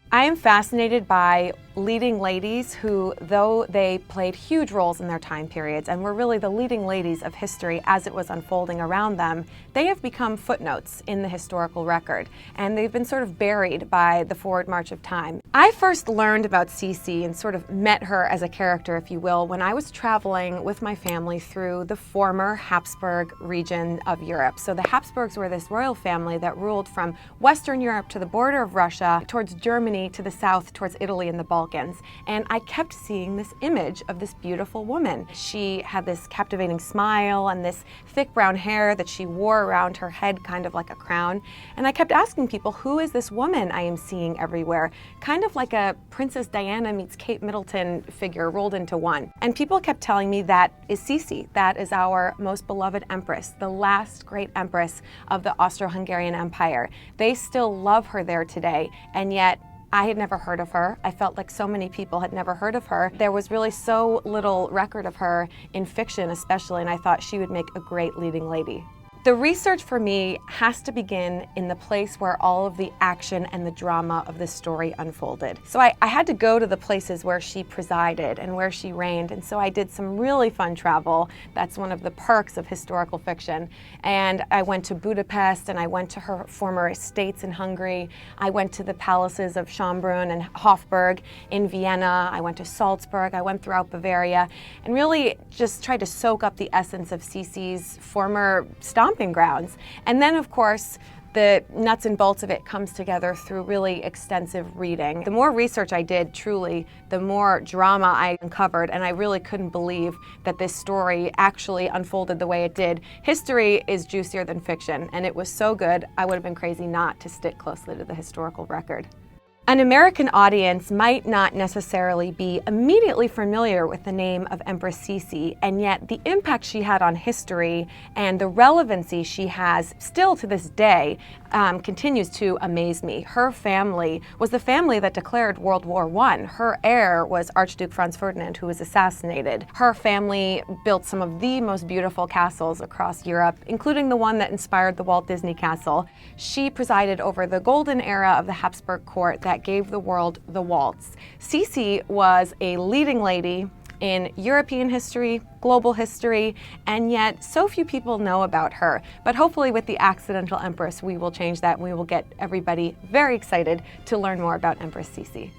I am fascinated by leading ladies who, though they played huge roles in their time periods and were really the leading ladies of history as it was unfolding around them, they have become footnotes in the historical record, and they've been sort of buried by the forward march of time. I first learned about Sisi and sort of met her as a character, if you will, when I was traveling with my family through the former Habsburg region of Europe. So the Habsburgs were this royal family that ruled from Western Europe to the border of Russia, towards Germany, to the south, towards Italy and the Balkans. And I kept seeing this image of this beautiful woman. She had this captivating smile and this thick brown hair that she wore around her head, kind of like a crown. And I kept asking people, who is this woman I am seeing everywhere? Kind of like a Princess Diana meets Kate Middleton figure rolled into one. And people kept telling me that is Sisi. That is our most beloved empress, the last great empress of the Austro-Hungarian Empire. They still love her there today, and yet I had never heard of her. I felt like so many people had never heard of her. There was really so little record of her in fiction especially, and I thought she would make a great leading lady. The research for me has to begin in the place where all of the action and the drama of the story unfolded. So I had to go to the places where she presided and where she reigned, and so I did some really fun travel. That's one of the perks of historical fiction. And I went to Budapest, and I went to her former estates in Hungary. I went to the palaces of Schönbrunn and Hofburg in Vienna. I went to Salzburg. I went throughout Bavaria, and really just tried to soak up the essence of Sisi's former stomping grounds. And then, of course, the nuts and bolts of it comes together through really extensive reading. The more research I did, truly, the more drama I uncovered, and I really couldn't believe that this story actually unfolded the way it did. History is juicier than fiction, and it was so good, I would have been crazy not to stick closely to the historical record. An American audience might not necessarily be immediately familiar with the name of Empress Sisi, and yet the impact she had on history and the relevancy she has still to this day continues to amaze me. Her family was the family that declared World War I. Her heir was Archduke Franz Ferdinand, who was assassinated. Her family built some of the most beautiful castles across Europe, including the one that inspired the Walt Disney Castle. She presided over the golden era of the Habsburg court that gave the world the waltz. Sisi was a leading lady in European history, global history, and yet so few people know about her. But hopefully with the Accidental Empress, we will change that, and we will get everybody very excited to learn more about Empress Sisi.